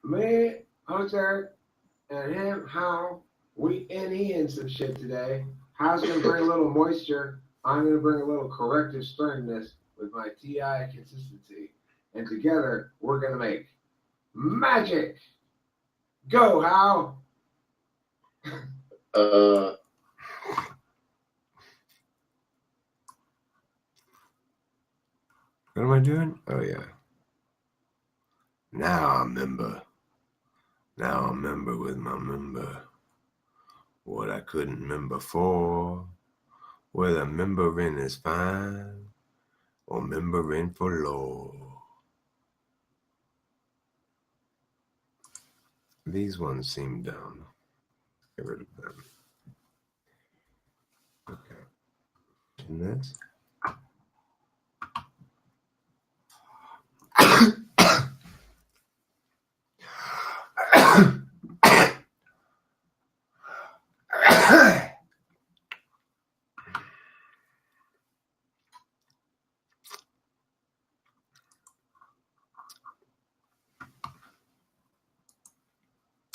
Me, Hunter, and him, How, we and he in some shit today. How's gonna bring a little moisture. I'm gonna bring a little corrective sternness with my TI consistency. And together, we're gonna make magic. Go, How. What am I doing? Oh, yeah. Now I remember with my member what I couldn't remember for. Whether remembering is fine or remembering for law. These ones seem dumb. Get rid of them. Okay. And this.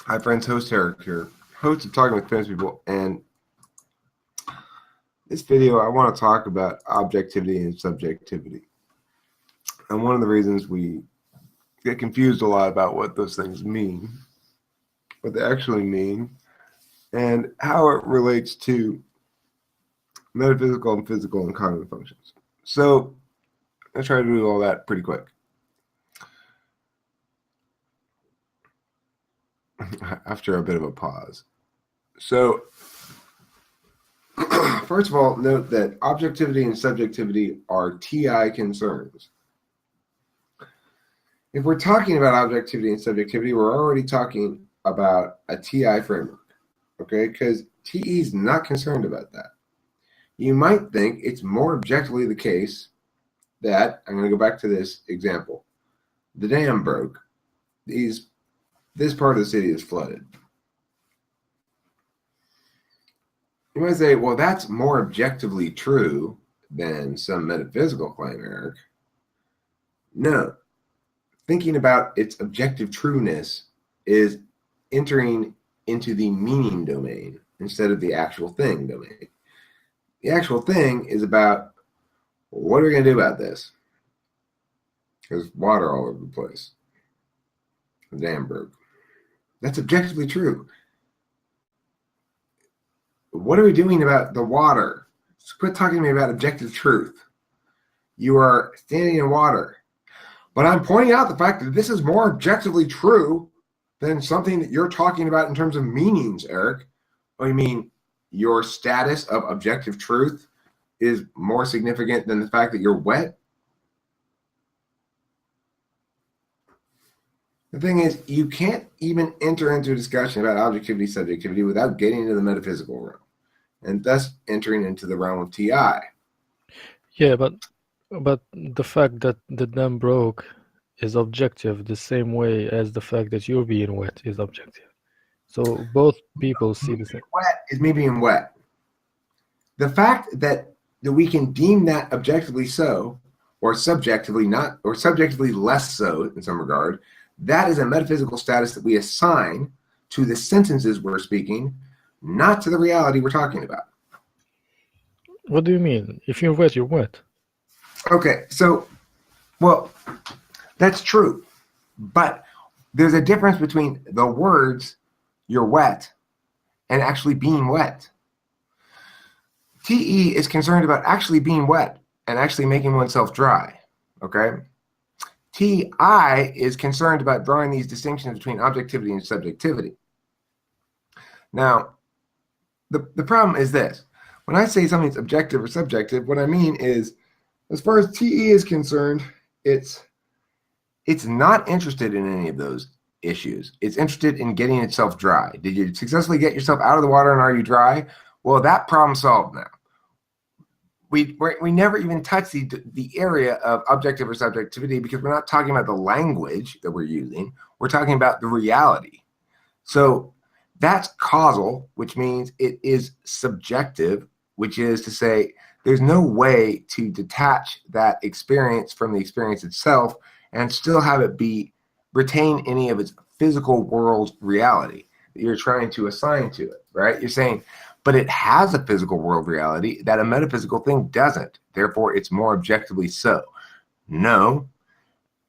Hi friends, host Eric here, host of Talking with Famous People, and this video I want to talk about objectivity and subjectivity. And one of the reasons we get confused a lot about what those things mean, what they actually mean, and how it relates to metaphysical and physical and cognitive functions. So I'll try to do all that pretty quick. After a bit of a pause. So, first of all, note that objectivity and subjectivity are TI concerns. If we're talking about objectivity and subjectivity, we're already talking about a TI framework, okay? Because TE is not concerned about that. You might think it's more objectively the case that, I'm going to go back to this example. The dam broke. This part of the city is flooded. You might say, well, that's more objectively true than some metaphysical claim, Eric. No. Thinking about its objective trueness is entering into the meaning domain instead of the actual thing domain. The actual thing is about, what are we going to do about this? There's water all over the place. The dam broke. That's objectively true. What are we doing about the water? Quit talking to me about objective truth. You are standing in water. But I'm pointing out the fact that this is more objectively true than something that you're talking about in terms of meanings, Eric. What do you mean? Your status of objective truth is more significant than the fact that you're wet? The thing is, you can't even enter into a discussion about objectivity, subjectivity without getting into the metaphysical realm, and thus entering into the realm of TI. Yeah, but the fact that the dam broke is objective the same way as the fact that you're being wet is objective. So both people see the same. Wet is me being wet. The fact that we can deem that objectively so, or subjectively not, or subjectively less so in some regard, that is a metaphysical status that we assign to the sentences we're speaking, not to the reality we're talking about. What do you mean? If you're wet, you're wet. Okay, so, well, that's true. But there's a difference between the words, you're wet, and actually being wet. TE is concerned about actually being wet and actually making oneself dry, okay? TI is concerned about drawing these distinctions between objectivity and subjectivity. Now, the problem is this. When I say something's objective or subjective, what I mean is, as far as TE is concerned, it's not interested in any of those issues. It's interested in getting itself dry. Did you successfully get yourself out of the water and are you dry? Well, that problem solved now. We never even touch the area of objective or subjectivity because we're not talking about the language that we're using. We're talking about the reality. So that's causal, which means it is subjective, which is to say there's no way to detach that experience from the experience itself and still have it be retain any of its physical world reality that you're trying to assign to it, right? You're saying, but it has a physical world reality that a metaphysical thing doesn't. Therefore, it's more objectively so. No.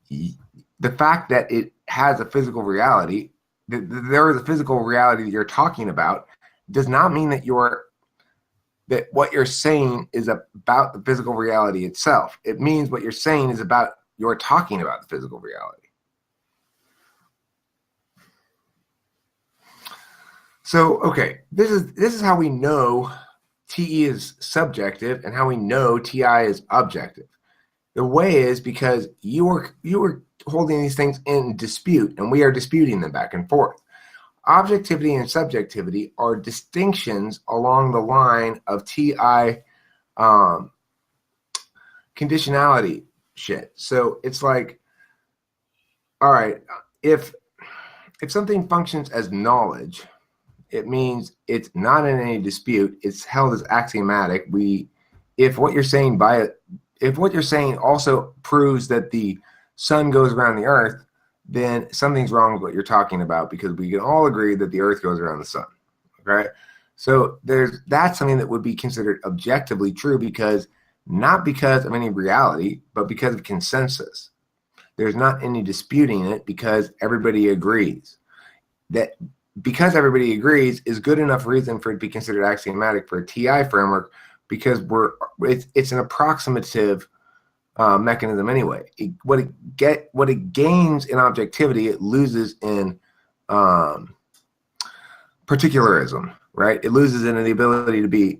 The fact that it has a physical reality, that there is a physical reality that you're talking about, does not mean that what you're saying is about the physical reality itself. It means what you're saying is about you're talking about the physical reality. So, okay, this is how we know TE is subjective and how we know TI is objective. The way is because you were holding these things in dispute, and we are disputing them back and forth. Objectivity and subjectivity are distinctions along the line of TI conditionality shit. So it's like, all right, if something functions as knowledge, it means it's not in any dispute. It's held as axiomatic. If what you're saying also proves that the sun goes around the earth, then something's wrong with what you're talking about, because we can all agree that the earth goes around the sun. Okay? So that's something that would be considered objectively true, because not because of any reality, but because of consensus. There's not any disputing it because everybody agrees. That because everybody agrees is good enough reason for it to be considered axiomatic for a TI framework, because it's an approximative mechanism anyway. What it gains in objectivity, it loses in particularism, right? It loses in the ability to be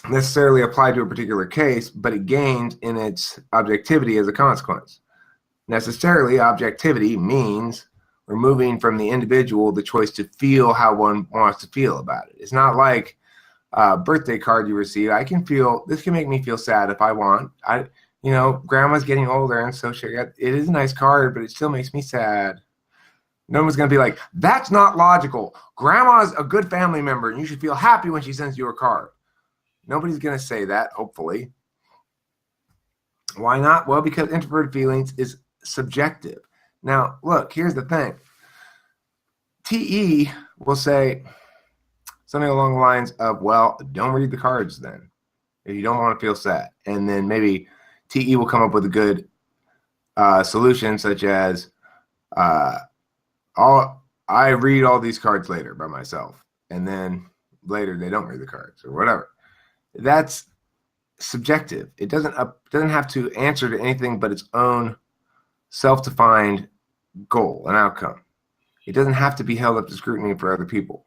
necessarily applied to a particular case, but it gains in its objectivity as a consequence. Necessarily, objectivity means removing from the individual the choice to feel how one wants to feel about it. It's not like a birthday card you receive. This can make me feel sad if I want. Grandma's getting older, and so it is a nice card, but it still makes me sad. No one's going to be like, that's not logical. Grandma's a good family member, and you should feel happy when she sends you a card. Nobody's going to say that, hopefully. Why not? Well, because introverted feelings is subjective. Now, look, here's the thing. TE will say something along the lines of, well, don't read the cards then, if you don't want to feel sad. And then maybe TE will come up with a good solution, such as, I read all these cards later by myself, and then later they don't read the cards or whatever. That's subjective. It doesn't have to answer to anything but its own self-defined goal and outcome. It doesn't have to be held up to scrutiny for other people.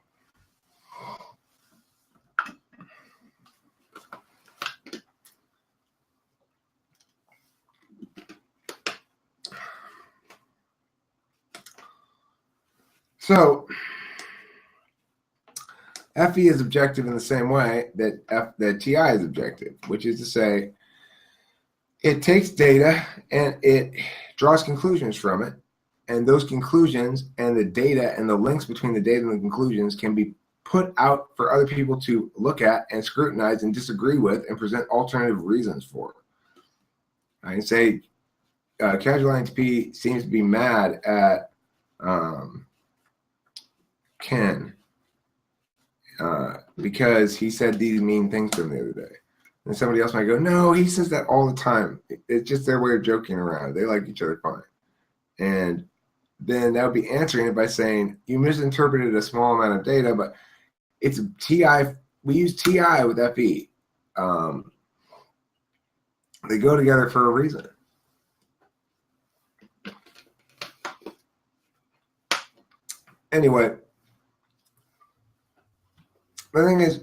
So FE is objective in the same way that TI is objective, which is to say, it takes data and it draws conclusions from it, and those conclusions and the data and the links between the data and the conclusions can be put out for other people to look at and scrutinize and disagree with and present alternative reasons for. I can say Casual INTP seems to be mad at Ken because he said these mean things to him the other day. And somebody else might go, no, he says that all the time. It's just their way of joking around. They like each other fine. And then that would be answering it by saying, you misinterpreted a small amount of data, but it's TI. We use TI with FE. They go together for a reason. Anyway, the thing is,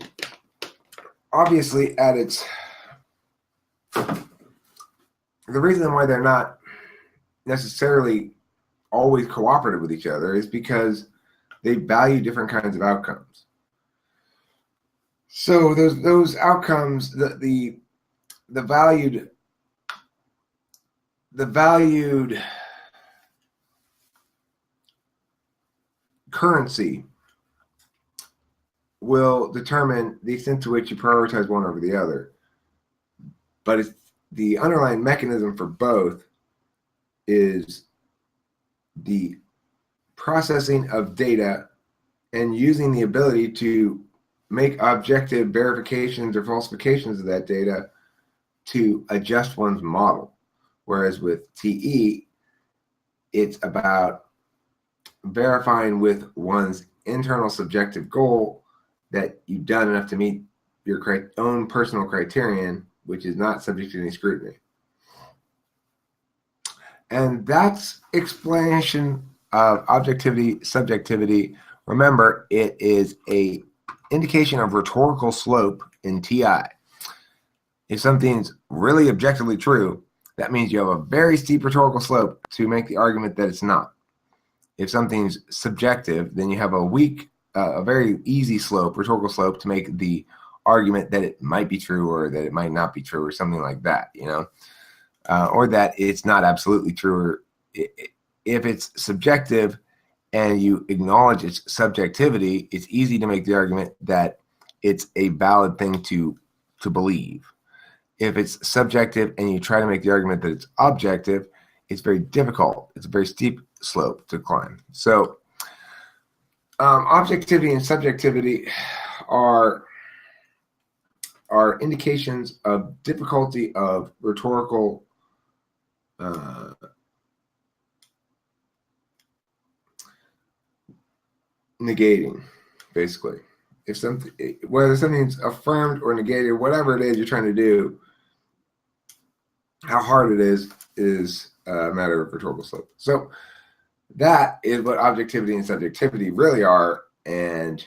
obviously, the reason why they're not necessarily always cooperative with each other is because they value different kinds of outcomes. So those outcomes, the valued currency will determine the extent to which you prioritize one over the other. But it's the underlying mechanism for both is the processing of data and using the ability to make objective verifications or falsifications of that data to adjust one's model. Whereas with TE, it's about verifying with one's internal subjective goal that you've done enough to meet your own personal criterion, which is not subject to any scrutiny. And that's explanation of objectivity, subjectivity. Remember, it is a indication of rhetorical slope in TI. If something's really objectively true, that means you have a very steep rhetorical slope to make the argument that it's not. If something's subjective, then you have a very easy slope, rhetorical slope, to make the argument that it might be true or that it might not be true or something like that, or that it's not absolutely true. Or if it's subjective and you acknowledge its subjectivity, it's easy to make the argument that it's a valid thing to believe. If it's subjective and you try to make the argument that it's objective, it's very difficult. It's a very steep slope to climb. So objectivity and subjectivity are indications of difficulty of rhetorical negating, basically. If something, whether something's affirmed or negated, whatever it is you're trying to do, how hard it is a matter of rhetorical slope. So that is what objectivity and subjectivity really are, and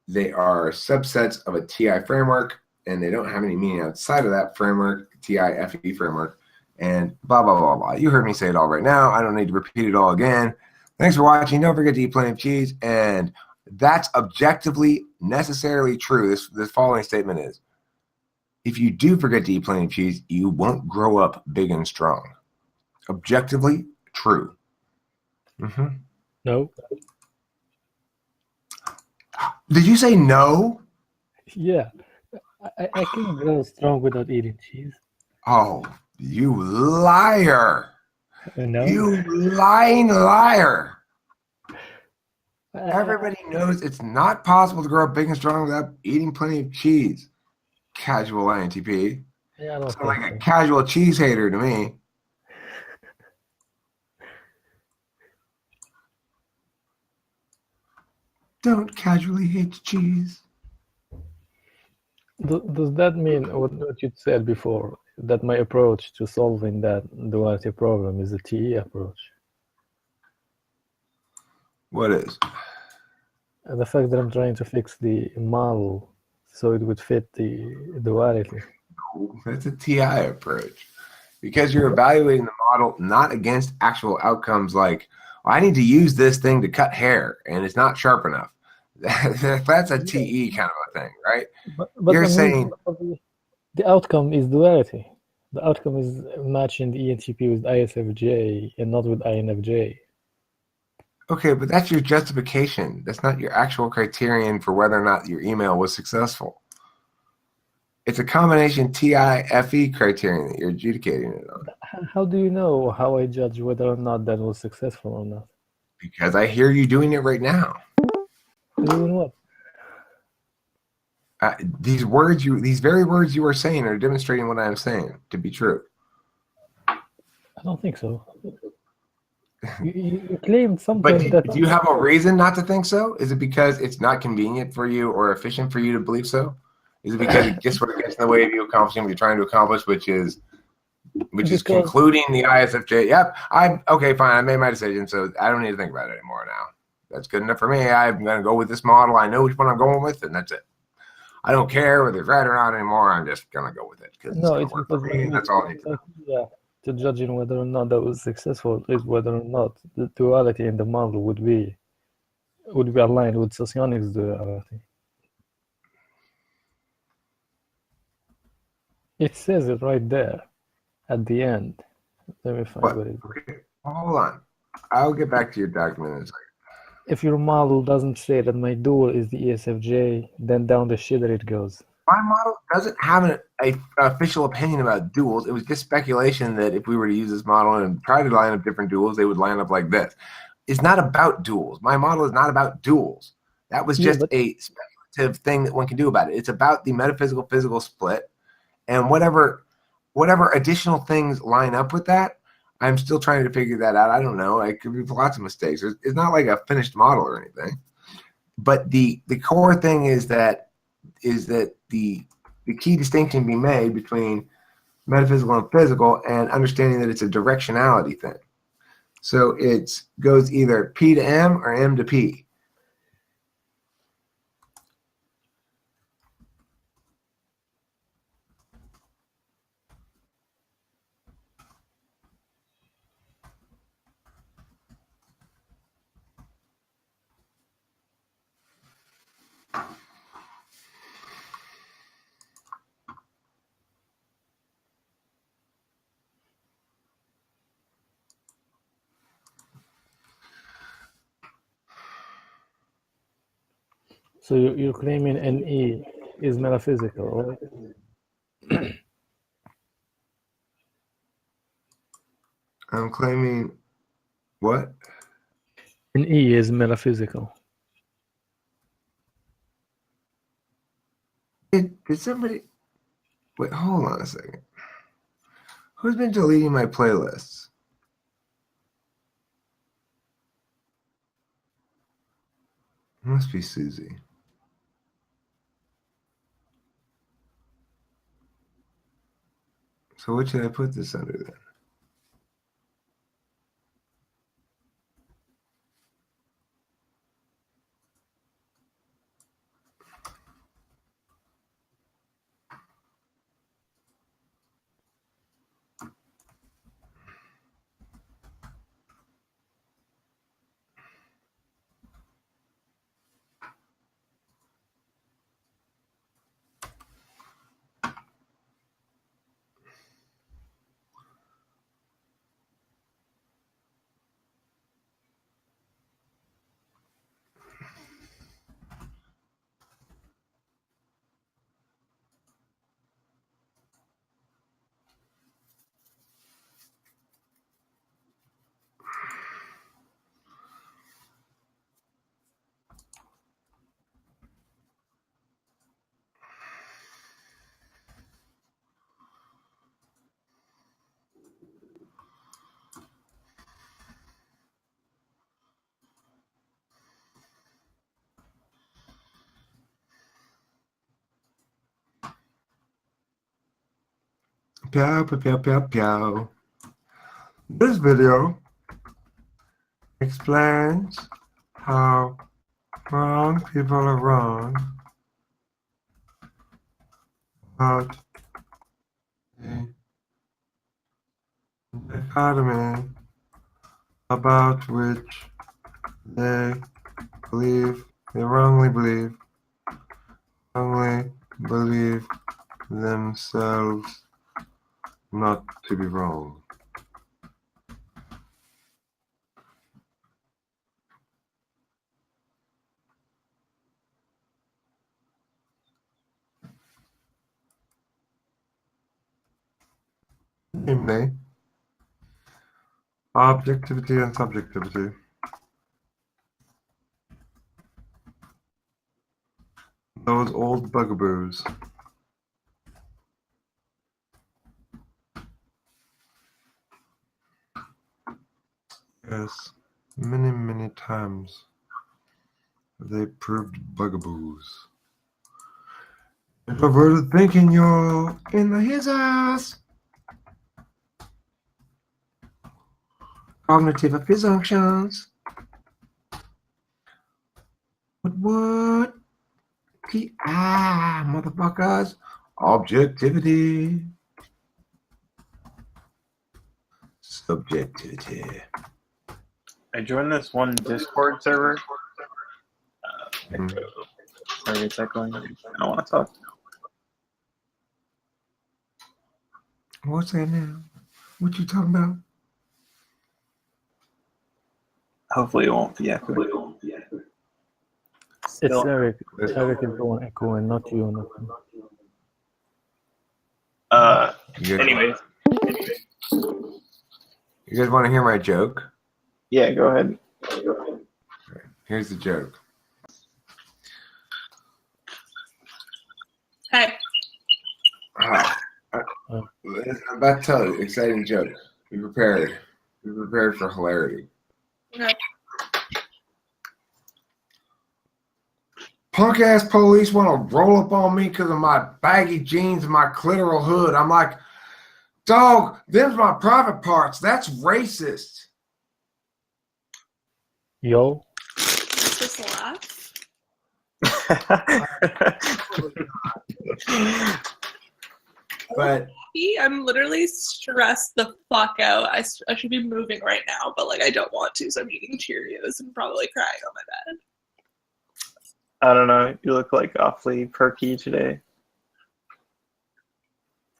they are subsets of a TI framework, and they don't have any meaning outside of that framework, TI-FE framework, and blah, blah, blah, blah. You heard me say it all right now. I don't need to repeat it all again. Thanks for watching. Don't forget to eat plenty of cheese, and that's objectively necessarily true. This following statement is, if you do forget to eat plenty of cheese, you won't grow up big and strong. Objectively true. No. Did you say no? Yeah. I can grow strong without eating cheese. Oh, you liar. No. You lying liar. Everybody knows it's not possible to grow up big and strong without eating plenty of cheese. Casual INTP. Yeah, I don't Sound like think a so. casual cheese hater to me. Don't casually hate cheese. Does that mean what you said before, that my approach to solving that duality problem is a TE approach? What is? And the fact that I'm trying to fix the model so it would fit the duality. That's a TI approach. Because you're evaluating the model not against actual outcomes like, well, I need to use this thing to cut hair and it's not sharp enough. That's a TE kind of a thing, right? But You're saying the outcome is duality. The outcome is matching the ENTP with ISFJ and not with INFJ. okay, but that's your justification. That's not your actual criterion for whether or not your email was successful. It's a combination TI-FE criterion that you're adjudicating it on. How do you know how I judge whether or not that was successful or not? Because I hear you doing it right now. Doing what? These very words you are saying are demonstrating what I am saying to be true. I don't think so. You claimed something But do you have a reason not to think so? Is it because it's not convenient for you or efficient for you to believe so? Is it because it just sort of gets in the way of you accomplishing what you're trying to accomplish, which is concluding the ISFJ? Yep, okay, fine. I made my decision, so I don't need to think about it anymore now. That's good enough for me. I'm going to go with this model. I know which one I'm going with, and that's it. I don't care whether it's right or not anymore. I'm just going to go with it because it's going to work for me. That's all I need to know. Yeah, to judging whether or not that was successful is whether or not the duality in the model would be aligned with Socionics duality. It says it right there at the end. Let me find what it is. Okay, hold on. I'll get back to your document in a second. If your model doesn't say that my dual is the ESFJ, then down the shitter it goes. My model doesn't have an official opinion about duals. It was just speculation that if we were to use this model and try to line up different duals, they would line up like this. It's not about duals. My model is not about duals. That was Yeah, just but a speculative thing that one can do about it. It's about the metaphysical physical split, and whatever additional things line up with that. I'm still trying to figure that out. I don't know. I could be lots of mistakes. It's not like a finished model or anything. But the core thing is that the key distinction be made between metaphysical and physical, and understanding that it's a directionality thing. So it goes either P to M or M to P. so you're claiming NE is metaphysical, right? I'm claiming what? NE is metaphysical. Did somebody wait? Hold on a second. Who's been deleting my playlists? It must be Susie. So what should I put this under then? Pew, pew, pew, pew, pew. This video explains how wrong people are wrong about the dichotomy about which they wrongly believe themselves not to be wrong. Namely, objectivity and subjectivity. Those old bugaboos. Yes, many, many times they proved bugaboos. Introverted thinking, you're in the his ass. Cognitive functions. What? PI, motherfuckers. Objectivity. Subjectivity. I joined this one Discord server. Mhm. Sorry, it's echoing. I don't want to talk. What's that now? What you talking about? Hopefully, it won't be echoing. It's Still, Eric. Eric is going echoing, not you. You guys, Anyways. you guys want to hear my joke? Yeah, go ahead. Here's the joke. Hey. I'm about to tell you an exciting joke. Be prepared. Be prepared for hilarity. Okay. Punk ass police want to roll up on me because of my baggy jeans and my clitoral hood. I'm like, dog, them's my private parts. That's racist. Yo, Just laugh. But I'm literally stressed the fuck out. I should be moving right now, but like I don't want to, so I'm eating Cheerios and probably crying on my bed. I don't know. You look like awfully perky today.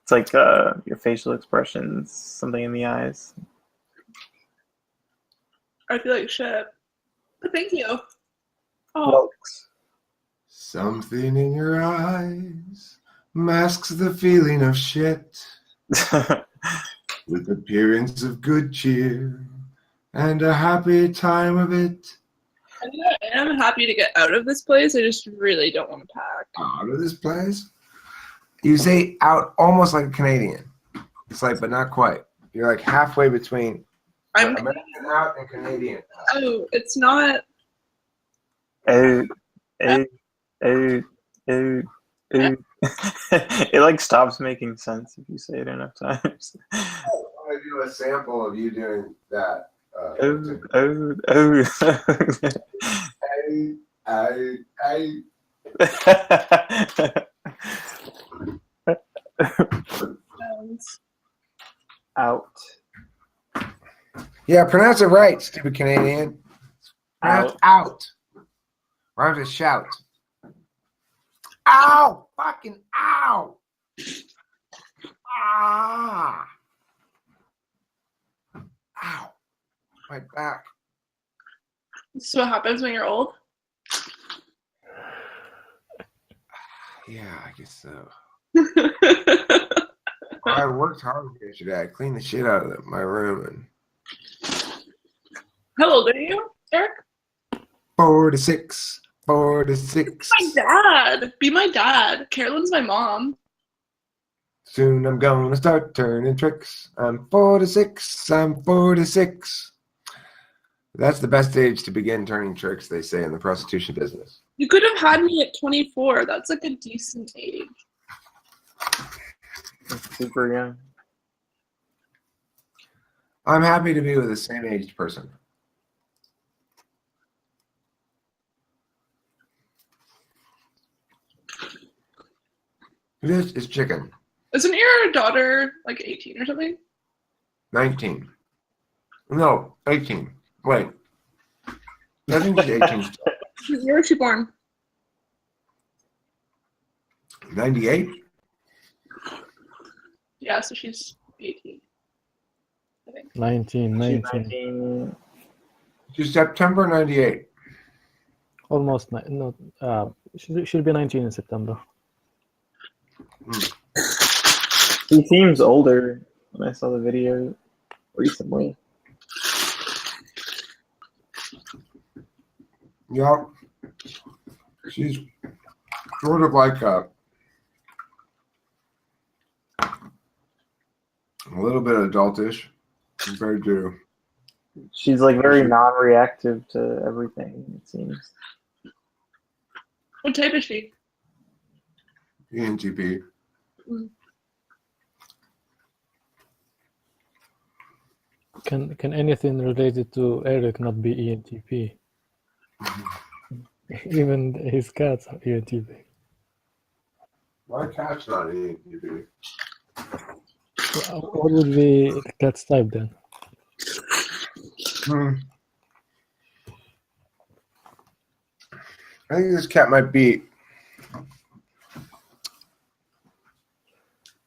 It's like your facial expressions, something in the eyes. I feel like shit. But thank you. Oh, Well, something in your eyes masks the feeling of shit with appearance of good cheer and a happy time of it. I am happy to get out of this place. I just really don't want to pack. Out of this place? You say out almost like a Canadian. It's like, but not quite. You're like halfway between I'm. American out and Canadian out. Oh, it's not. oh, oh, oh, oh, oh. It like stops making sense if you say it enough times. I want to do a sample of you doing that. Oh, oh, oh. I Out. Yeah, pronounce it right, stupid Canadian. Pronounce out. Rhymes with shout. Ow! Fucking ow! Ah! Ow! My back. This is what happens when you're old. Yeah, I guess so. I worked hard yesterday. I cleaned the shit out of my room and How old are you, Eric? 46. 46. My dad. Be my dad. Carolyn's my mom. Soon I'm gonna start turning tricks. I'm 46. I'm 46. That's the best age to begin turning tricks, they say, in the prostitution business. You could have had me at 24. That's like a decent age. Super young. I'm happy to be with the same aged person. This is chicken. Isn't your daughter like 18 or something? 19. No, 18. Wait. I think she's 18. Where was she born? 98? Yeah, so she's 18. I think. 19. She's September 98. Almost. No, she'll be 19 in September. He seems older when I saw the video recently. Yep. She's sort of like a little bit adultish compared to She's like very non-reactive to everything, it seems. What type is she? ENTP. Can anything related to Eric not be ENTP? Even his cats are ENTP. My cat's not ENTP. What would be the cat's type then? I think this cat might be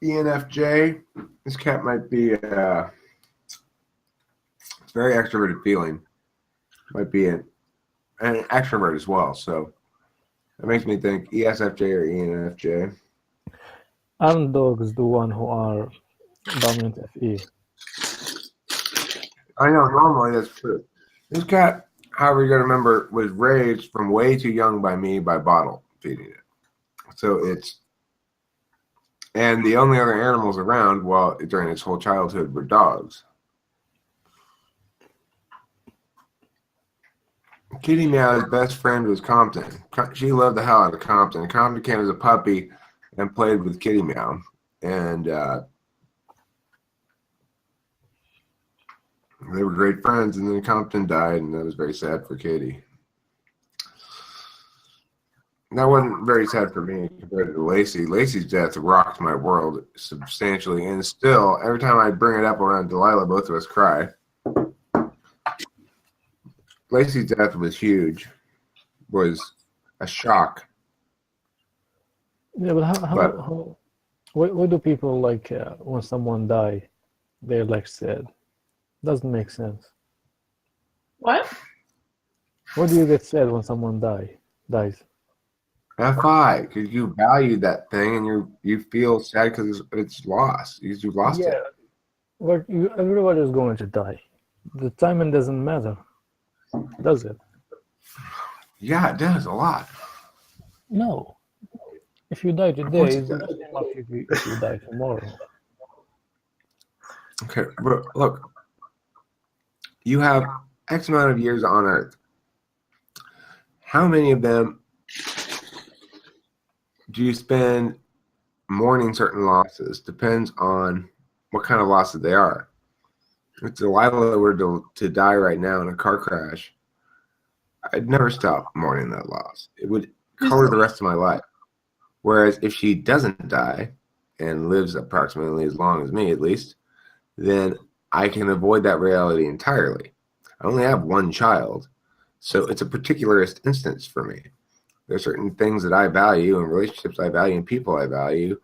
ENFJ. This cat might be it's very extroverted feeling. Might be an extrovert as well. So that makes me think ESFJ or ENFJ. Aren't dogs the one who are dominant FE? I know, normally that's true. This cat, however, you got to remember, was raised from way too young by me by bottle feeding it. So and the only other animals around, well, during its whole childhood, were dogs. Kitty Meow's best friend was Compton. She loved the hell out of Compton. Compton came as a puppy and played with Kitty Meow. And they were great friends. And then Compton died, and that was very sad for Kitty. That wasn't very sad for me compared to Lacey. Lacey's death rocked my world substantially. And still, every time I bring it up around Delilah, both of us cry. Lacey's death was huge, was a shock. Yeah, but how why do people like when someone die, they're like sad? Doesn't make sense. What? Why do you get sad when someone dies? FI, because you value that thing and you feel sad because it's lost. You lost it. But everybody's going to die. The timing doesn't matter, does it? Yeah, it does a lot. No. If you die today, it's the same if you die tomorrow. Okay, but look, you have X amount of years on Earth. How many of them do you spend mourning certain losses? Depends on what kind of losses they are. If Delilah were to die right now in a car crash, I'd never stop mourning that loss. It would color the rest of my life. Whereas if she doesn't die and lives approximately as long as me, at least, then I can avoid that reality entirely. I only have one child, so it's a particularist instance for me. There are certain things that I value and relationships I value and people I value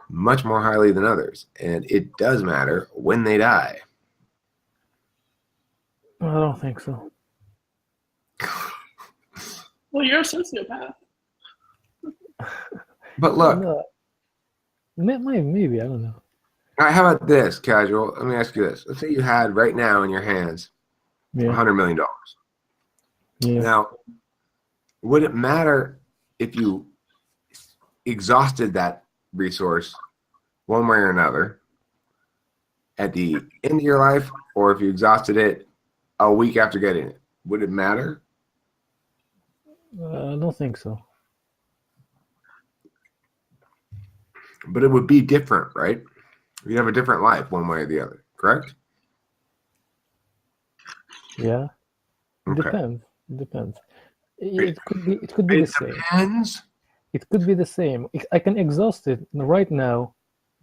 much more highly than others. And it does matter when they die. I don't think so. Well, you're a sociopath. But look, No, maybe, I don't know. all right, how about this, Casual? Let me ask you this. Let's say you had right now in your hands Yeah. $100 million. Yeah. Now, would it matter if you exhausted that resource one way or another at the end of your life, or if you exhausted it a week after getting it? Would it matter? I don't think so. But it would be different, right? You'd have a different life one way or the other, correct? Yeah. Okay. Depends. It could be the same. Depends. It could be the same. I can exhaust it right now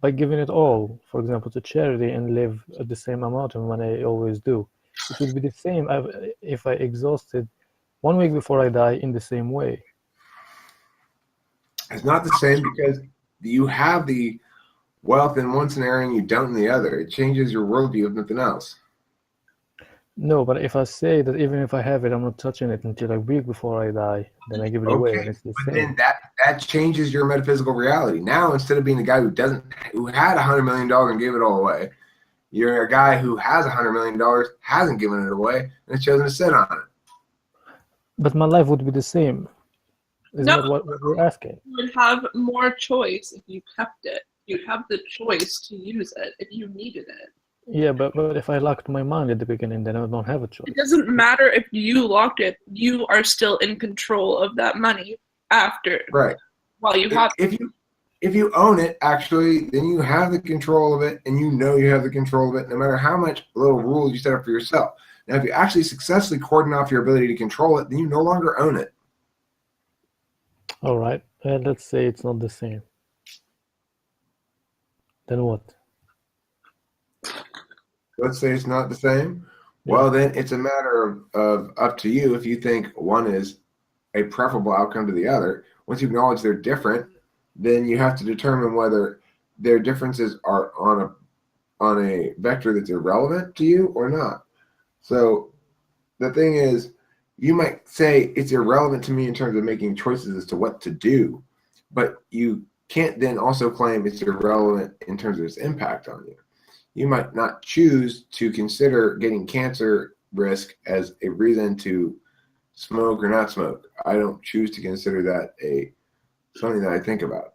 by giving it all, for example, to charity and live at the same amount of money I always do. It would be the same if I exhausted 1 week before I die in the same way. It's not the same because you have the wealth in one scenario and you don't in the other. It changes your worldview if nothing else. No, but if I say that even if I have it, I'm not touching it until a week before I die, then I give it away, and it's the But same. then that changes your metaphysical reality. Now, instead of being the guy who had $100 million and gave it all away, you're a guy who has $100 million, hasn't given it away, and has chosen to sit on it. But my life would be the same. Isn't No. that what we're asking? You would have more choice if you kept it. You'd have the choice to use it if you needed it. Yeah, but if I locked my mind at the beginning, then I don't have a choice. It doesn't matter if you locked it. You are still in control of that money after. Right. While you have. If you own it, actually, then you have the control of it, and you know you have the control of it, no matter how much little rules you set up for yourself. Now, if you actually successfully cordon off your ability to control it, then you no longer own it. All right, let's say it's not the same. Then what? Let's say it's not the same. Well, then it's a matter of up to you if you think one is a preferable outcome to the other. Once you acknowledge they're different, then you have to determine whether their differences are on a vector that's irrelevant to you or not. So the thing is, you might say it's irrelevant to me in terms of making choices as to what to do, but you can't then also claim it's irrelevant in terms of its impact on you. You might not choose to consider getting cancer risk as a reason to smoke or not smoke. I don't choose to consider that something that I think about.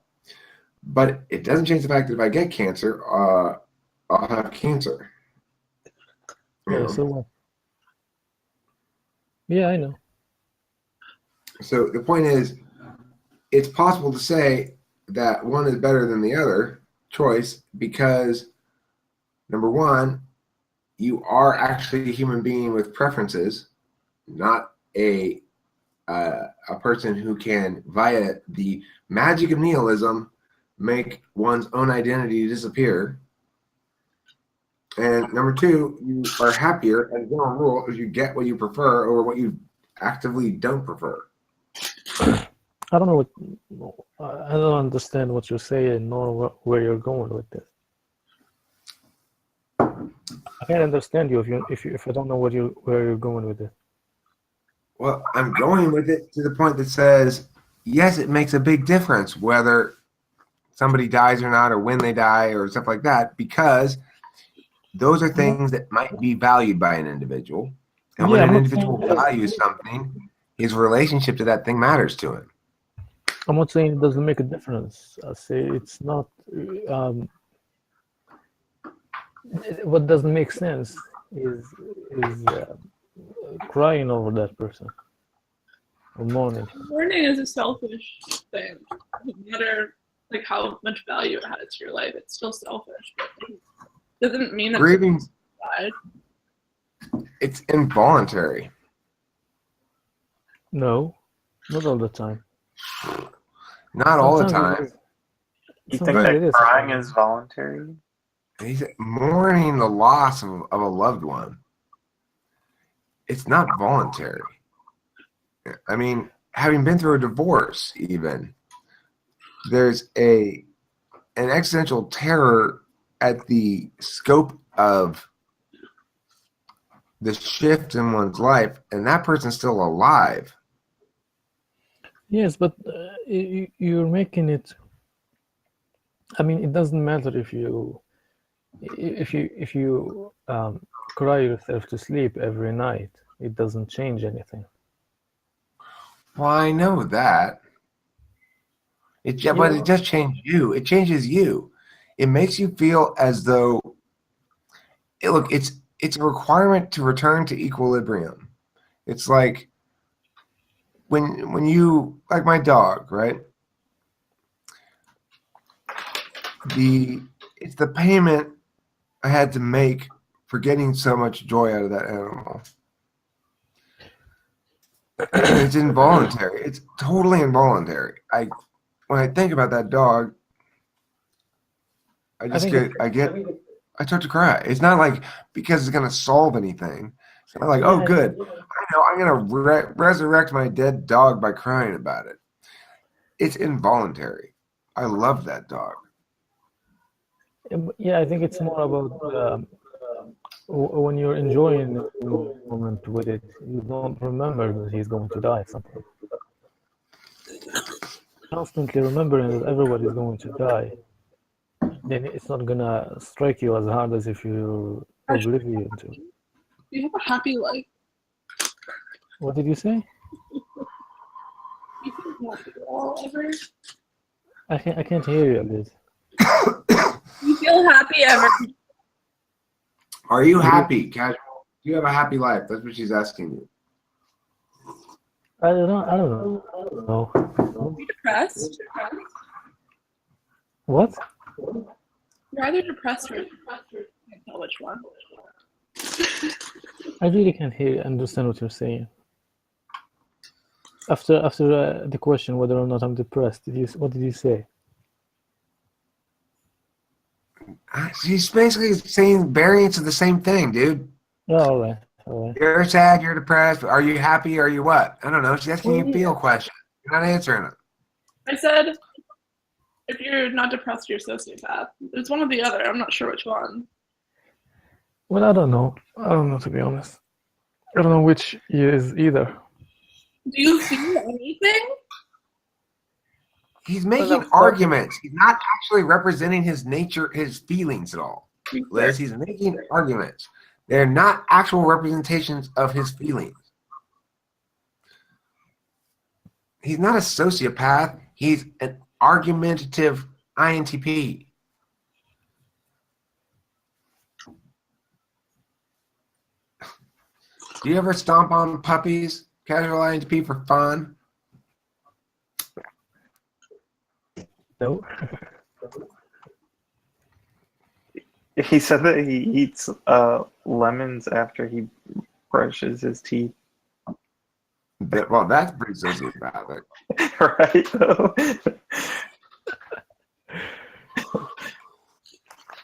But it doesn't change the fact that if I get cancer, I'll have cancer. You Yeah, know? so what? Yeah, I know. So the point is, it's possible to say that one is better than the other choice because, number one, you are actually a human being with preferences, not a person who can, via the magic of nihilism, make one's own identity disappear. And number two, you are happier, as a general rule, if you get what you prefer over what you actively don't prefer. I don't know I don't understand what you're saying nor where you're going with this. I can't understand you if I don't know where you're going with it. Well, I'm going with it to the point that says, yes, it makes a big difference whether somebody dies or not, or when they die, or stuff like that, because those are things that might be valued by an individual. And when Yeah, an I'm not individual saying that. values something, his relationship to that thing matters to him. I'm not saying it doesn't make a difference. I say it's not. What doesn't make sense is crying over that person or mourning. Mourning is a selfish thing. No matter like how much value it has to your life, it's still selfish. But it doesn't mean it's Grieving, bad. it's involuntary. No, not all the time. Not all the Sometimes it time. is. You think Sometimes it that is. crying is voluntary? He's mourning the loss of a loved one. It's not voluntary. I mean, having been through a divorce, even, there's an existential terror at the scope of the shift in one's life, and that person's still alive. Yes, but you're making it. I mean, it doesn't matter if you cry yourself to sleep every night. It doesn't change anything. Well, I know that. But it does change you. It changes you. It makes you feel as though, look, it's a requirement to return to equilibrium. It's like when you, like my dog, right? It's the payment I had to make for getting so much joy out of that animal. It's involuntary. It's totally involuntary. When I think about that dog, I start to cry. It's not like because it's gonna solve anything. It's not like, oh, good, I know I'm gonna resurrect my dead dog by crying about it. It's involuntary. I love that dog. Yeah, I think it's more about when you're enjoying the moment with it, you don't remember that he's going to die. Something. Constantly remembering that everybody's going to die, then it's not gonna strike you as hard as if you're oblivion to. You have a happy life. What did you say? You feel happy all ever. I can't hear you, Liz. You feel happy ever. Are you happy, Casual? Do you have a happy life? That's what she's asking you. I don't know. Are you depressed? What? You're either depressed or I can't tell which one. I really can't understand what you're saying. After the question whether or not I'm depressed, what did you say? She's basically saying variants of the same thing, dude. Oh, all right. You're sad, you're depressed. Are you happy? Are you what? I don't know. She's asking you a feel question. You're not answering it. I said, if you're not depressed, you're a sociopath. It's one or the other. I'm not sure which one. Well, I don't know, to be honest. I don't know which is either. Do you feel anything? He's making arguments. He's not actually representing his nature, his feelings at all. Liz, he's making arguments. They're not actual representations of his feelings. He's not a sociopath. He's an argumentative INTP. Do you ever stomp on puppies, casual INTP, for fun? No. He said that he eats lemons after he brushes his teeth. Well, that's pretty sociopathic. Right, though?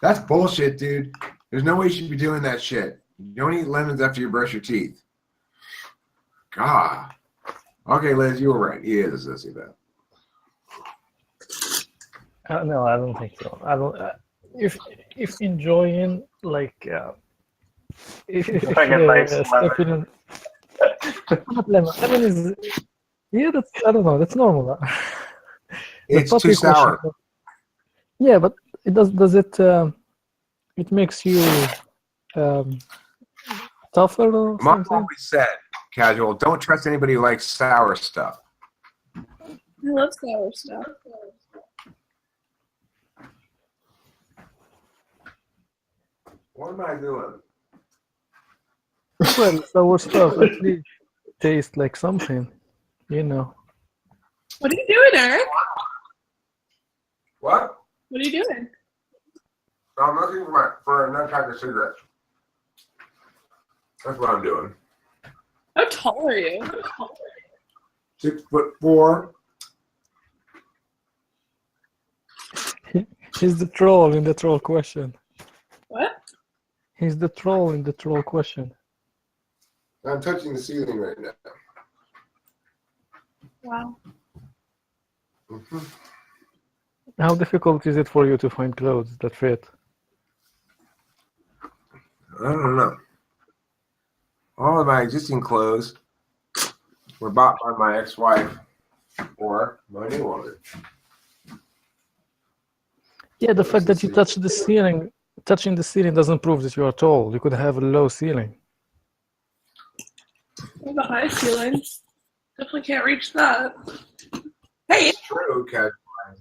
That's bullshit, dude. There's no way you should be doing that shit. You don't eat lemons after you brush your teeth. God. Okay, Liz, you were right. He is a sociopath. No, I don't think so. I don't. If enjoying if Like a nice stuff in not lemon. Lemon is that's I don't know. That's normal. It's puppy too sour. question, yeah, but it does it it makes you tougher or Mom something? always said, casual, don't trust anybody who likes sour stuff. I love sour stuff. What am I doing? Well, sour stuff at least tastes like something, you know. What are you doing, Eric? What? What are you doing? I'm looking for another pack of cigarettes. That's what I'm doing. How tall are you? 6'4". He's the troll in the troll question. What? He's the troll in the troll question. I'm touching the ceiling right now. Wow. Mm-hmm. How difficult is it for you to find clothes that fit? I don't know. All of my existing clothes were bought by my ex-wife or my new woman. Yeah, the fact that you touch the ceiling, touching the ceiling doesn't prove that you are tall. You could have a low ceiling. I have a high ceiling. Definitely can't reach that. Hey, It's true, casual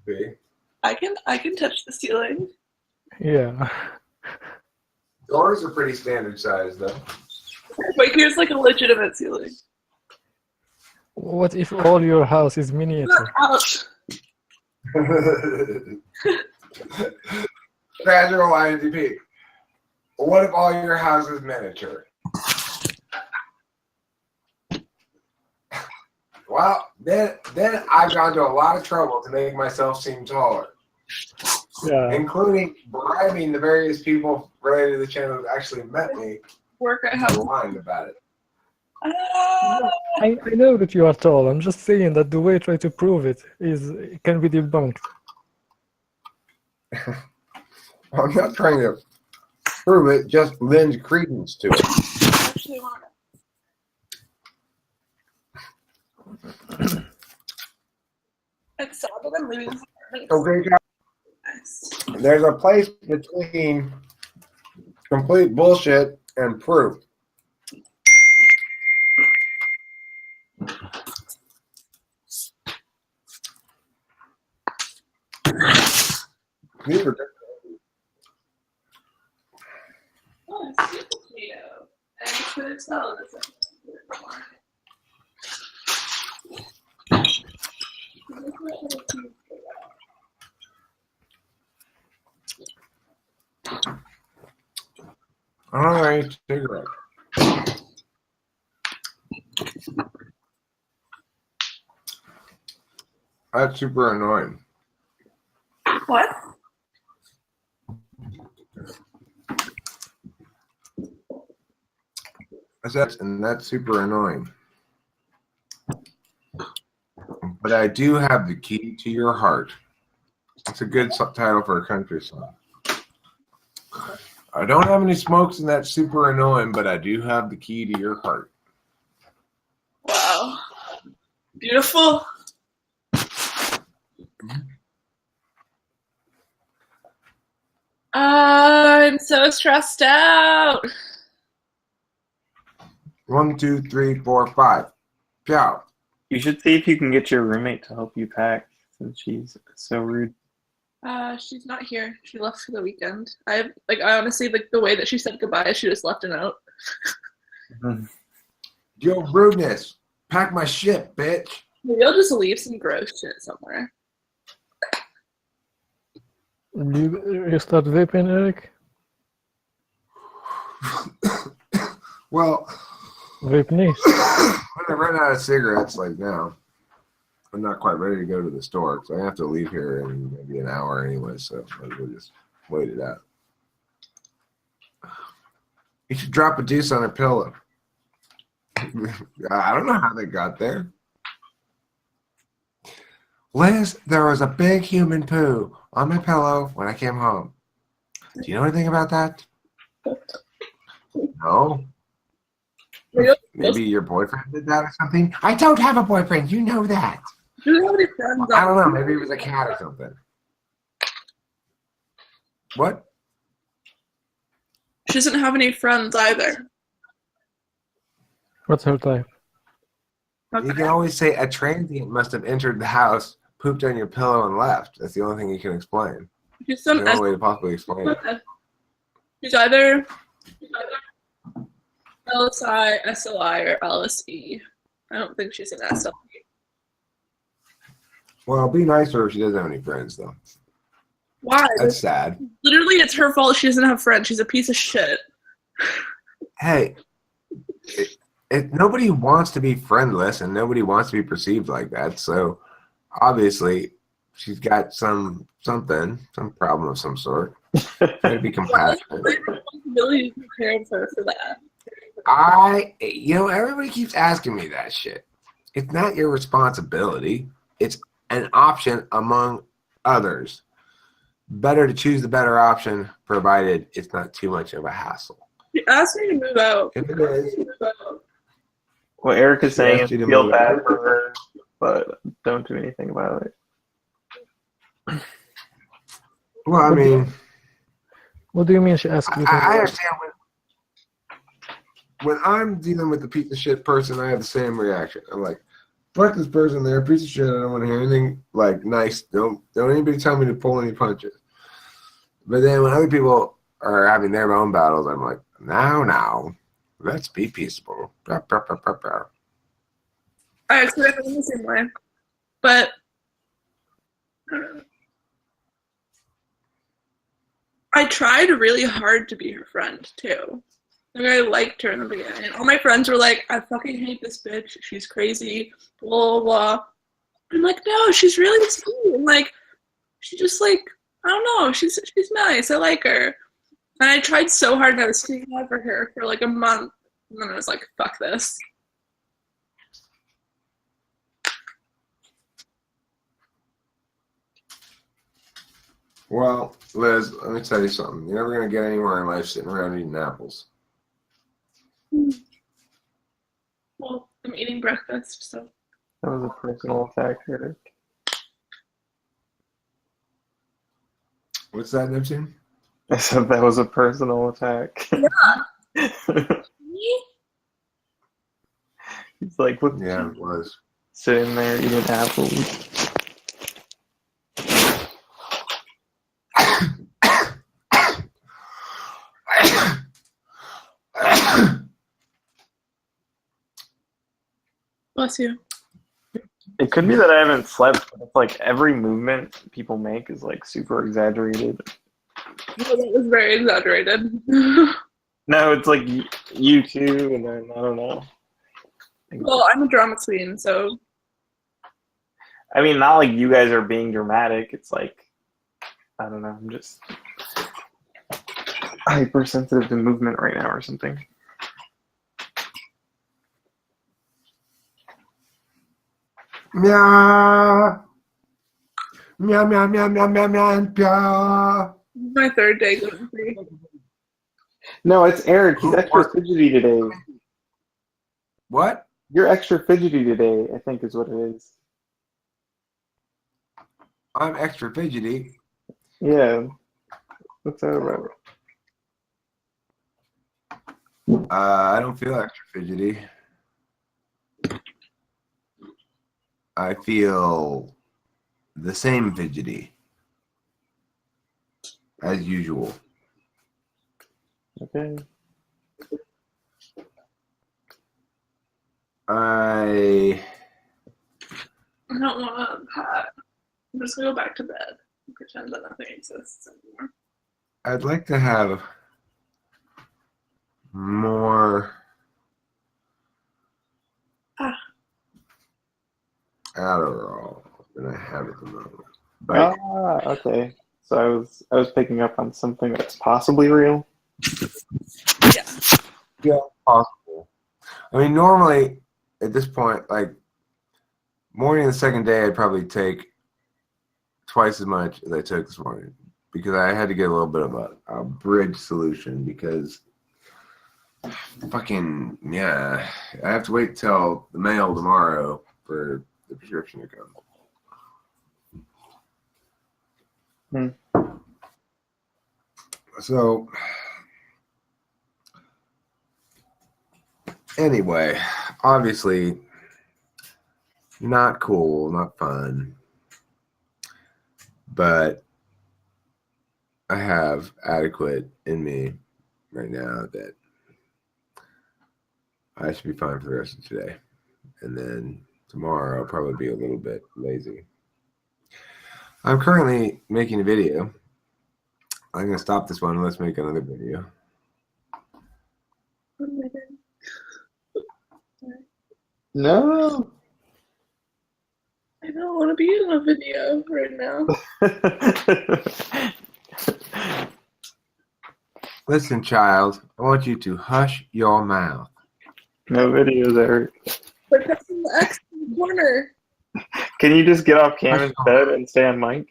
ISP. I can touch the ceiling. Yeah. Doors are pretty standard size, though. Wait, here's like a legitimate ceiling. What if all your house is miniature? Ouch. Casual INTP. What if all your house is miniature? Well, then I've gone to a lot of trouble to make myself seem taller, Yeah. including bribing the various people related to the channel who actually met me Work at and house. lying about it. I know that you are tall. I'm just saying that the way I try to prove it can be debunked. I'm not trying to prove it, just lend credence to it. I actually want it. It's sad that I'm leaving this apartment. Okay, guys, Nice. there's a place between complete bullshit and proof. These are Oh, it's sweet potato. I couldn't tell this. all right, cigarette. That's super annoying. What? And that's super annoying. But I do have the key to your heart. It's a good title for a country song. I don't have any smokes, and that's super annoying, but I do have the key to your heart. Wow. Beautiful. I'm so stressed out. 1, 2, 3, 4, 5. Ciao. You should see if you can get your roommate to help you pack, since she's so rude. She's not here. She left for the weekend. I honestly like the way that she said goodbye. She just left a note. Yo, rudeness. Pack my shit, bitch. Maybe I'll just leave some gross shit somewhere. You start vaping, Eric? Well, Vape nice. when I run out of cigarettes like now, I'm not quite ready to go to the store because I have to leave here in maybe an hour anyway, so we'll just wait it out. You should drop a deuce on a pillow. I don't know how they got there. Liz, there was a big human poo on my pillow when I came home. Do you know anything about that? No? Maybe your boyfriend did that or something? I don't have a boyfriend. You know that. Do you have any friends? I don't know. Maybe it was a cat or something. What? She doesn't have any friends either. What's her type? You can always say a transient must have entered the house, pooped on your pillow, and left. That's the only thing you can explain. She's The some only way to possibly explain it. She's either LSI, SLI, or LSE. I don't think she's an SLE. Well, be nice to her if she doesn't have any friends, though. Why? That's sad. Literally, it's her fault she doesn't have friends. She's a piece of shit. Hey, nobody wants to be friendless, and nobody wants to be perceived like that. So, obviously, she's got some problem of some sort. Try to be compassionate. Really prepared her for that. Everybody keeps asking me that shit. It's not your responsibility. It's an option among others. Better to choose the better option, provided it's not too much of a hassle. She asked me to move out. If it is, Well, Eric is saying asked you to feel move bad out. for her, but don't do anything about it. well, I mean, What do you mean she asked you to? I understand when I'm dealing with the piece of shit person, I have the same reaction. I'm like, fuck this person, they're a piece of shit. I don't want to hear anything like nice. Don't anybody tell me to pull any punches. But then when other people are having their own battles, I'm like, now, let's be peaceful. I actually feel the same way. But I tried really hard to be her friend, too. Like, I liked her in the beginning. All my friends were like, I fucking hate this bitch. She's crazy. Blah, blah, blah. I'm like, no, she's really sweet. And, like, she just, like, I don't know. She's nice. I like her. And I tried so hard and I was sticking up for her for, like, a month. And then I was like, fuck this. Well, Liz, let me tell you something. You're never going to get anywhere in life sitting around eating apples. Well, I'm eating breakfast, so. That was a personal attack, Eric. What's that, Neptune? I said that was a personal attack. Yeah. He's like, what? Yeah, it was. Sitting there eating apples. Bless you. It could be that I haven't slept, but it's like every movement people make is like super exaggerated. No, that was very exaggerated. No, it's like you too, and then I don't know. Well, I'm a drama queen, so. I mean, not like you guys are being dramatic. It's like, I don't know. I'm just hypersensitive to movement right now or something. Meow. Meow, meow, meow, meow, meow, meow, meow. My third day gluten free. No, it's Eric. He's extra fidgety today. What? You're extra fidgety today, I think is what it is. I'm extra fidgety. Yeah. What's that about? I don't feel extra fidgety. I feel the same fidgety as usual. Okay. I don't want to unpack. I'm just gonna go back to bed and pretend that nothing exists anymore. I'd like to have more Adderall than I have at the moment. But Okay. So I was picking up on something that's possibly real. yeah, possible. I mean, normally at this point, like morning of the second day, I'd probably take twice as much as I took this morning because I had to get a little bit of a bridge solution because fucking, yeah, I have to wait till the mail tomorrow for the prescription to come. So, anyway, obviously, not cool, not fun, but I have adequate in me right now that I should be fine for the rest of today. And then tomorrow I'll probably be a little bit lazy. I'm currently making a video. I'm going to stop this one and let's make another video. No. I don't want to be in a video right now. Listen, child, I want you to hush your mouth. No videos, Eric. But that's in the X in the corner. Can you just get off Cam instead and stay on mic?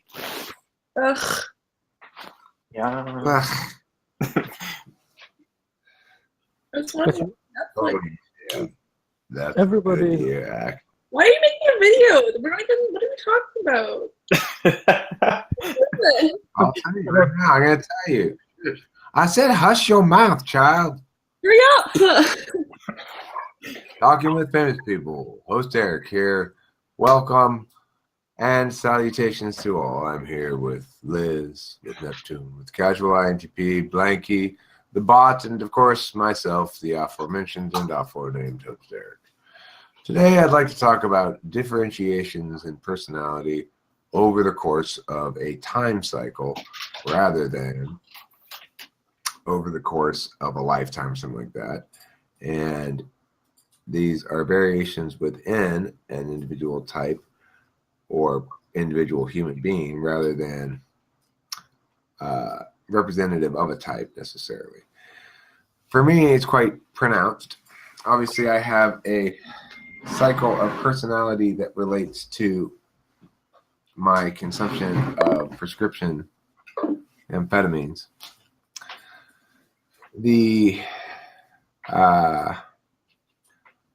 Ugh. Yeah. Ugh. I just want to Netflix. Oh, yeah. That's Everybody- a good idea, Act. Why are you making a video? We're not even, what are we talking about? What is it? I'll tell you right now. I'm going to tell you. I said hush your mouth, child. Hurry up! Talking with famous people. Host Eric here. Welcome and salutations to all. I'm here with Liz, with Neptune, with Casual INTP, Blanky, the bot, and of course myself, the aforementioned and aforenamed Host Eric. Today I'd like to talk about differentiations in personality over the course of a time cycle rather than over the course of a lifetime, something like that. And these are variations within an individual type or individual human being rather than representative of a type necessarily. For me, it's quite pronounced. Obviously, I have a cycle of personality that relates to my consumption of prescription amphetamines. The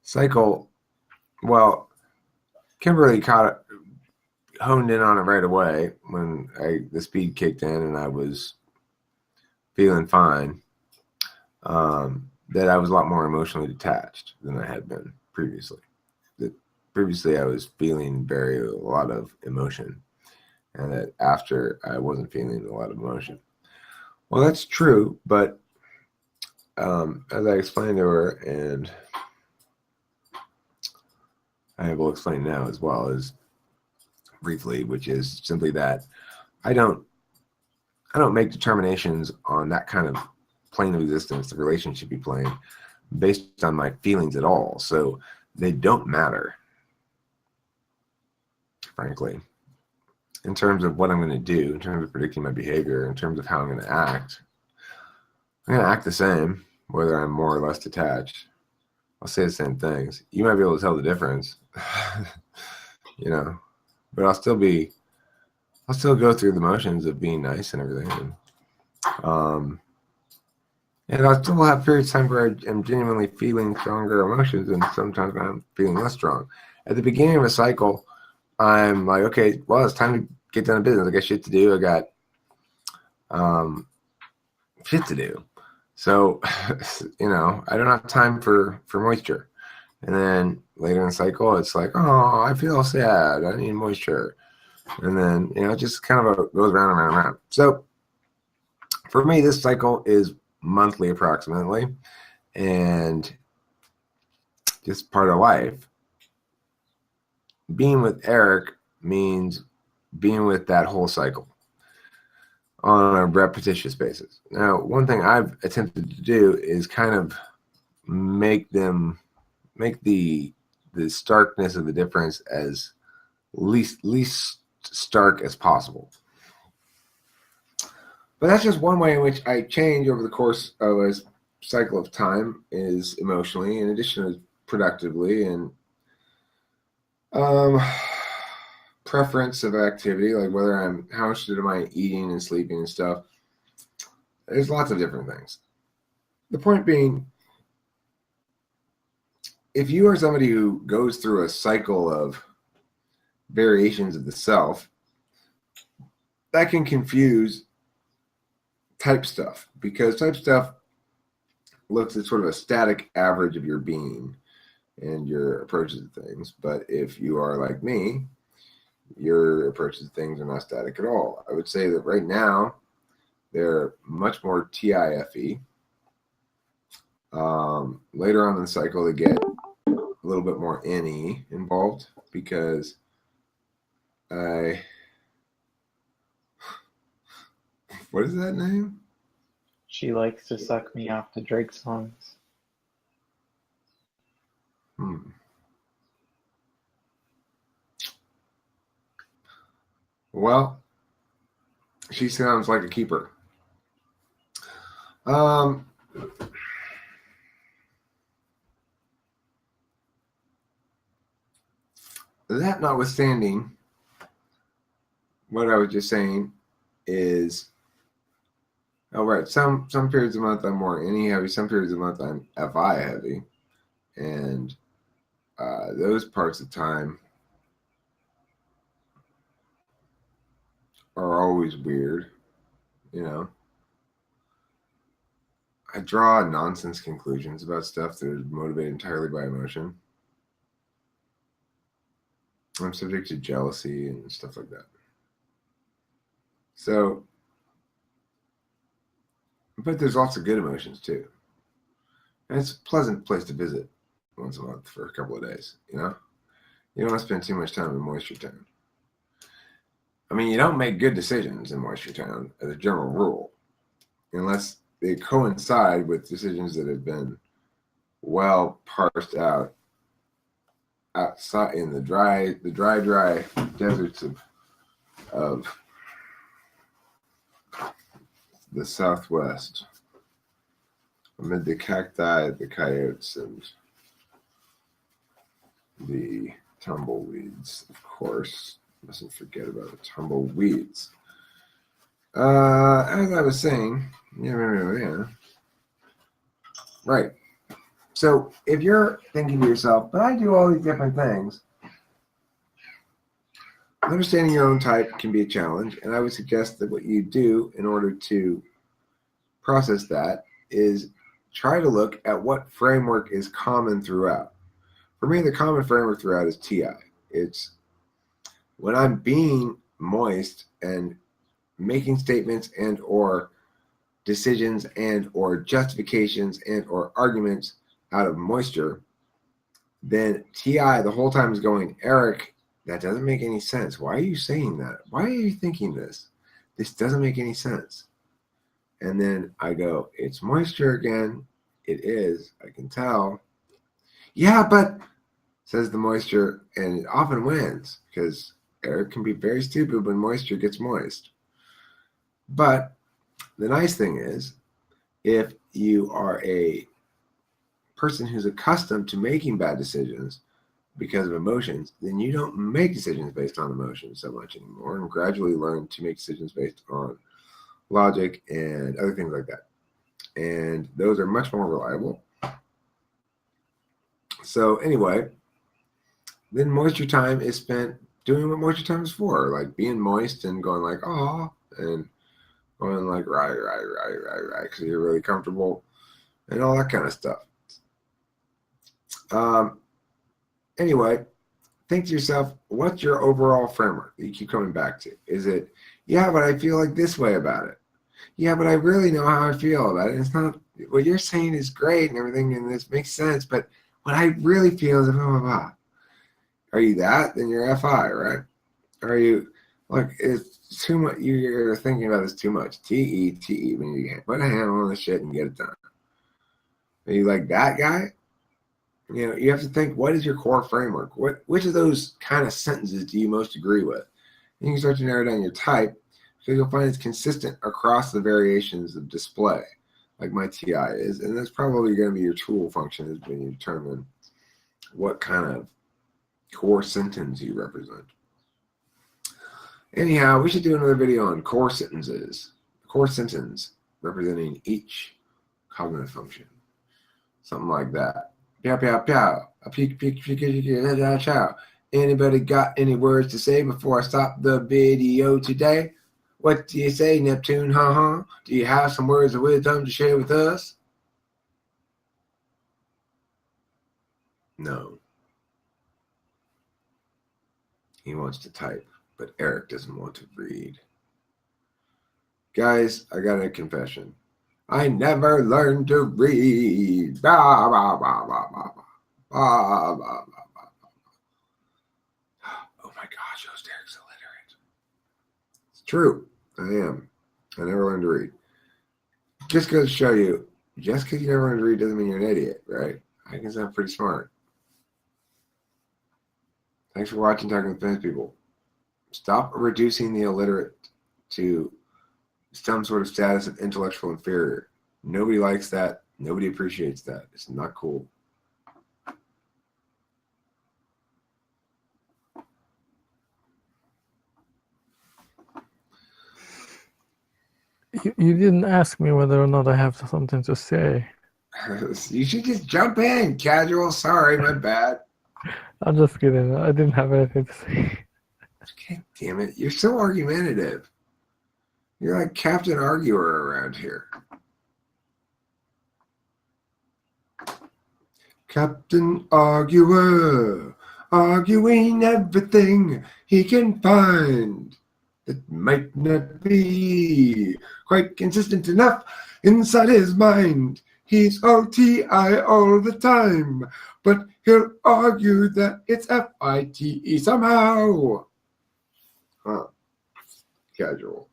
cycle, well, Kimberly honed in on it right away when the speed kicked in and I was feeling fine, that I was a lot more emotionally detached than I had been previously. Previously, I was feeling a lot of emotion, and that after I wasn't feeling a lot of emotion. Well, that's true, but as I explained to her, and I will explain now as well as briefly, which is simply that I don't make determinations on that kind of plane of existence, the relationship plane, based on my feelings at all. So they don't matter, frankly, in terms of what I'm going to do, in terms of predicting my behavior, in terms of how I'm going to act. I'm going to act the same, whether I'm more or less detached. I'll say the same things. You might be able to tell the difference, but I'll still go through the motions of being nice and everything. And I'll still have periods of time where I am genuinely feeling stronger emotions, and sometimes I'm feeling less strong. At the beginning of a cycle, I'm like, okay, well, it's time get down to business. I got shit to do. I got shit to do. So, you know, I don't have time for moisture. And then later in the cycle, it's like, oh, I feel sad. I need moisture. And then, you know, it just kind of goes round and round and round. So for me, this cycle is monthly approximately, and just part of life. Being with Eric means being with that whole cycle on a repetitious basis. Now, one thing I've attempted to do is kind of make the starkness of the difference as least stark as possible. But that's just one way in which I change over the course of a cycle of time, is emotionally, in addition to productively, and preference of activity, like how much am I eating and sleeping and stuff. There's lots of different things. The point being, if you are somebody who goes through a cycle of variations of the self, that can confuse type stuff, because type stuff looks at sort of a static average of your being and your approaches to things. But if you are like me, your approaches to things are not static at all. I would say that right now they're much more TIFE. Later on in the cycle, they get a little bit more NE involved, because what is that name? She likes to suck me off to Drake songs. Well, she sounds like a keeper. That notwithstanding, what I was just saying is, some periods of the month I'm more NE heavy, some periods of the month I'm FI heavy, and those parts of time are always weird, you know. I draw nonsense conclusions about stuff that is motivated entirely by emotion. I'm subject to jealousy and stuff like that. So, but there's lots of good emotions too. And it's a pleasant place to visit once a month for a couple of days, you know? You don't want to spend too much time in Moisture Town. I mean, you don't make good decisions in Moisture Town as a general rule, unless they coincide with decisions that have been well parsed out outside in the dry deserts of the Southwest, amid the cacti, the coyotes, and the tumbleweeds, of course. Mustn't forget about the tumbleweeds. As I was saying, yeah. Right. So if you're thinking to yourself, but I do all these different things, understanding your own type can be a challenge, and I would suggest that what you do in order to process that is try to look at what framework is common throughout. For me, the common framework throughout is TI. It's when I'm being moist and making statements and or decisions and or justifications and or arguments out of moisture, then TI the whole time is going, Eric, that doesn't make any sense. Why are you saying that? Why are you thinking this? This doesn't make any sense. And then I go, it's moisture again. It is. I can tell. Yeah, but, says the moisture, and it often wins, because Eric can be very stupid when moisture gets moist. But the nice thing is, if you are a person who's accustomed to making bad decisions because of emotions, then you don't make decisions based on emotions so much anymore, and gradually learn to make decisions based on logic and other things like that. And those are much more reliable. So anyway, then moisture time is spent doing what moisture time is for, like being moist and going like, oh, and going like, right, because you're really comfortable and all that kind of stuff. Anyway, think to yourself, what's your overall framework that you keep coming back to? Is it, yeah, but I feel like this way about it. Yeah, but I really know how I feel about it. It's not, what you're saying is great and everything, and this makes sense, but what I really feel is blah, blah, blah. Are you that? Then you're FI, right? Are you, like, it's too much, you're thinking about this too much. TE, when you put a handle on the shit and get it done. Are you like that guy? You know, you have to think, what is your core framework? Which of those kind of sentences do you most agree with? And you can start to narrow down your type, because you'll find it's consistent across the variations of display, like my TI is. And that's probably going to be your tool function, is when you determine what kind of core sentence you represent. Anyhow, we should do another video on core sentences. Core sentence representing each cognitive function. Something like that. Pow, pow, pow. A peek, peek, peek, peek, peek, chow. Anybody got any words to say before I stop the video today? What do you say, Neptune? Do you have some words of wisdom to share with us? No. He wants to type, but Eric doesn't want to read. Guys, I got a confession. I never learned to read. Bah, bah, bah, bah, bah, bah. Bah, bah, bah, bah, bah. Oh my gosh, Eric's illiterate. It's true. I am. I never learned to read. Just goes to show you, just because you never learned to read doesn't mean you're an idiot, right? I can sound pretty smart. Thanks for watching Talking with Famous People. Stop reducing the illiterate to some sort of status of intellectual inferior. Nobody likes that. Nobody appreciates that. It's not cool. You didn't ask me whether or not I have something to say. You should just jump in, casual. Sorry, my bad. I'm just kidding. I didn't have anything to say. God damn it. You're so argumentative. You're like Captain Arguer around here. Captain Arguer, arguing everything he can find that might not be quite consistent enough inside his mind. He's OTI all the time, but he'll argue that it's FITE somehow. Huh. Casual.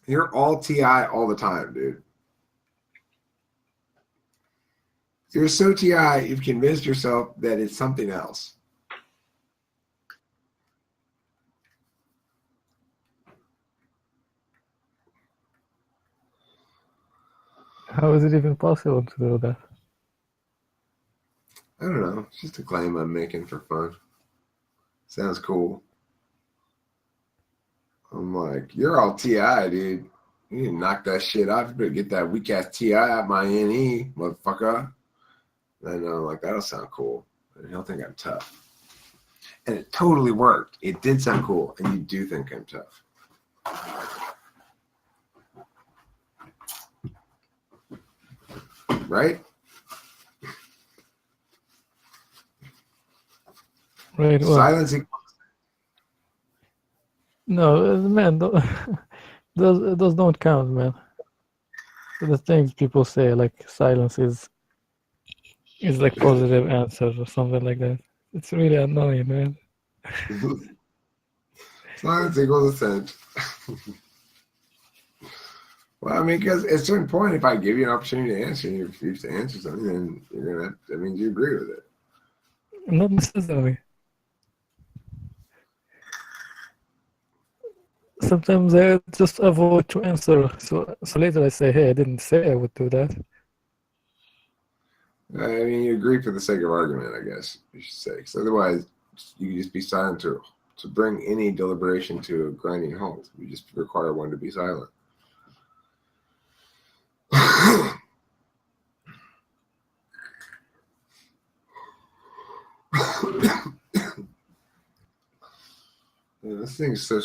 You're all TI all the time, dude. You're so TI, you've convinced yourself that it's something else. How is it even possible to do that? I don't know. It's just a claim I'm making for fun. Sounds cool. I'm like, you're all TI, dude. You need to knock that shit off. You better get that weak ass TI out my NE, motherfucker. And I'm like, that'll sound cool. And he'll think I'm tough. And it totally worked. It did sound cool. And you do think I'm tough. Right? Right. Well, Silence equals. no, man, those don't count, man. The things people say, like silence is like positive answers or something like that. It's really annoying, man. Silence equals assent. Well, I mean, because at a certain point, if I give you an opportunity to answer and you refuse to answer something, then you're gonna. That means you agree with it. Not necessarily. Sometimes I just avoid to answer. So later I say, hey, I didn't say I would do that. I mean, you agree for the sake of argument, I guess you should say. Because otherwise, you could just be silent to bring any deliberation to a grinding halt. You just require one to be silent. This thing's so